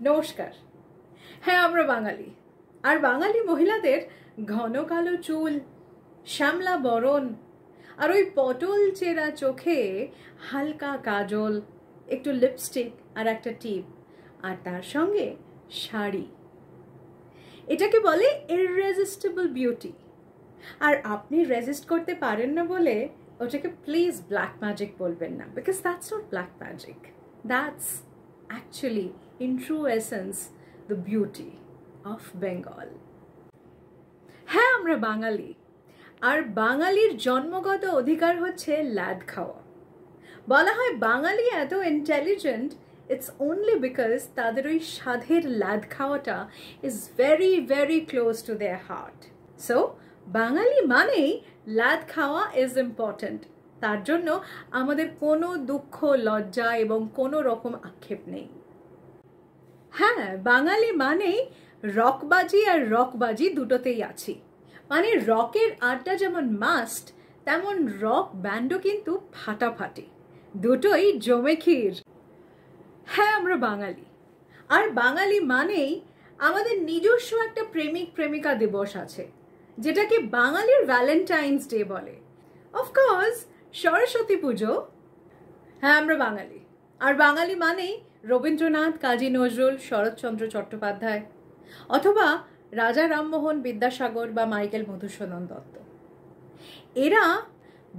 নমস্কার। হ্যাঁ, আমরা বাঙালি। আর বাঙালি মহিলাদের ঘন কালো চুল, শ্যামলা বরণ, আর ওই পটল চেরা চোখে হালকা কাজল, একটু লিপস্টিক আর একটা টিপ, আর তার সঙ্গে শাড়ি, এটাকে বলে ইররেজিস্টিবল বিউটি। আর আপনি রেজিস্ট করতে পারেন না বলে ওটাকে প্লিজ ব্ল্যাক ম্যাজিক বলবেন না, because that's not black magic, that's actually in true essence the beauty of Bengal. হ্যাঁ, আমরা বাঙালি, আর বাঙালির জন্মগত অধিকার হচ্ছে লাদ খাওয়া। বলা হয় বাঙালি এত ইন্টেলিজেন্ট, ইটস অনলি বিকজ তাদের ওই স্বাদের লাদ খাওয়াটা is very very close to their heart. So Bengali মানেই লাদ খাওয়া ইজ ইম্পর্ট্যান্ট। তার জন্য আমাদের কোনো দুঃখ, লজ্জা এবং কোনো রকম আক্ষেপ নেই। হ্যাঁ, বাঙালি মানেই রকবাজি, আর রকবাজি দুটোতেই আছি। মানে রকের আড্ডা যেমন মাস্ট, তেমন রক ব্যান্ডও কিন্তু ফাটাফাটি, দুটোই জমে ক্ষীর। হ্যাঁ, আমরা বাঙালি, আর বাঙালি মানেই আমাদের নিজস্ব একটা প্রেমিক প্রেমিকা দিবস আছে, যেটাকে বাঙালির ভ্যালেন্টাইন্স ডে বলে। অফকোর্স সরস্বতী পুজো। হ্যাঁ, আমরা বাঙালি, আর বাঙালি মানেই রবীন্দ্রনাথ, কাজী নজরুল, শরৎচন্দ্র চট্টোপাধ্যায়, অথবা রাজা রামমোহন, বিদ্যাসাগর বা মাইকেল মধুসূদন দত্ত। এরা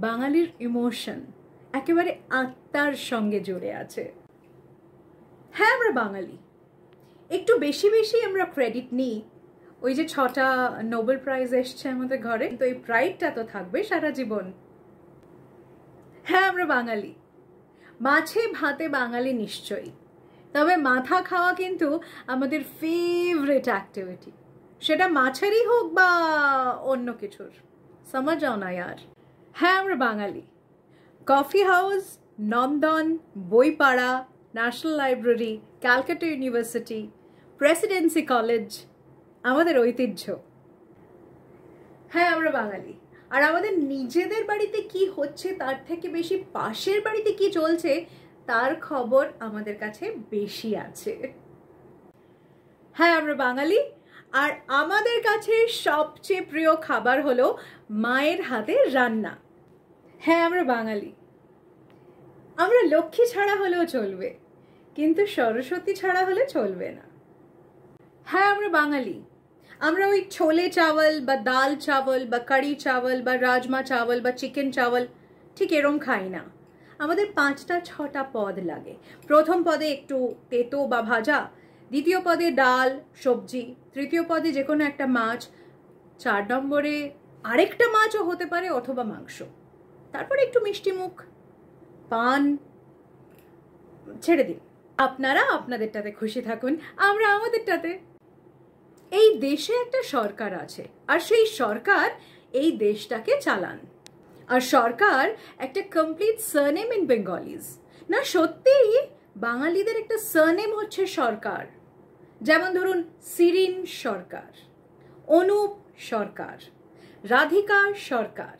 বাঙালির ইমোশন, একেবারে আত্মার সঙ্গে জুড়ে আছে। হ্যাঁ, আমরা বাঙালি। একটু বেশি বেশি আমরা ক্রেডিট নিই। ওই যে 6টা নোবেল প্রাইজ এসছে আমাদের ঘরে, তো এই প্রাইডটা তো থাকবে সারা জীবন। হ্যাঁ, আমরা বাঙালি। মাছে ভাতে বাঙালি নিশ্চয়ই, তবে মাথা খাওয়া কিন্তু আমাদের ফেভারিট অ্যাক্টিভিটি, সেটা মাছেরই হোক বা অন্য কিছুর। সমাজ যাও না ইয়ার। হ্যাঁ, আমরা Bengali. Coffee house, Nandan, Boipara, National Library, Calcutta University, Presidency College আমাদের ঐতিহ্য। হ্যাঁ, আমরা বাঙালি, আর আমাদের নিজেদের বাড়িতে কি হচ্ছে তার থেকে বেশি পাশের বাড়িতে কি চলছে তার খবর আমাদের কাছে বেশি আছে। হ্যাঁ, আমরা বাঙালি, আর আমাদের কাছে সবচেয়ে প্রিয় খাবার হলো মায়ের হাতের রান্না। হ্যাঁ, আমরা বাঙালি। আমরা লক্ষ্মী ছাড়া হলেও চলবে, কিন্তু সরস্বতী ছাড়া হলে চলবে না। হ্যাঁ, আমরা বাঙালি। আমরা ওই ছোলে চাওয়াল বা ডাল চাওয়াল বা কারি চাওয়াল বা রাজমা চাওয়াল বা চিকেন চাওয়াল ঠিক এরম খাই না। আমাদের 5টা 6টা পদ লাগে। প্রথম পদে একটু তেতো বা ভাজা, দ্বিতীয় পদে ডাল সবজি, তৃতীয় পদে যে কোনো একটা মাছ, 4 নম্বরে আরেকটা মাছও হতে পারে অথবা মাংস, তারপরে একটু মিষ্টি মুখ, পান। ছেড়ে দিন, আপনারা আপনাদেরটাতে খুশি থাকুন, আমরা আমাদেরটাতে। এই দেশে একটা সরকার আছে, আর সেই সরকার এই দেশটাকে চালান। আর সরকার একটা কমপ্লিট সারনেম ইন বেঙ্গলিজ। না সত্যিই বাঙালিদের একটা সারনেম হচ্ছে সরকার। যেমন ধরুন শিরিন সরকার, অনুপ সরকার, রাধিকা সরকার।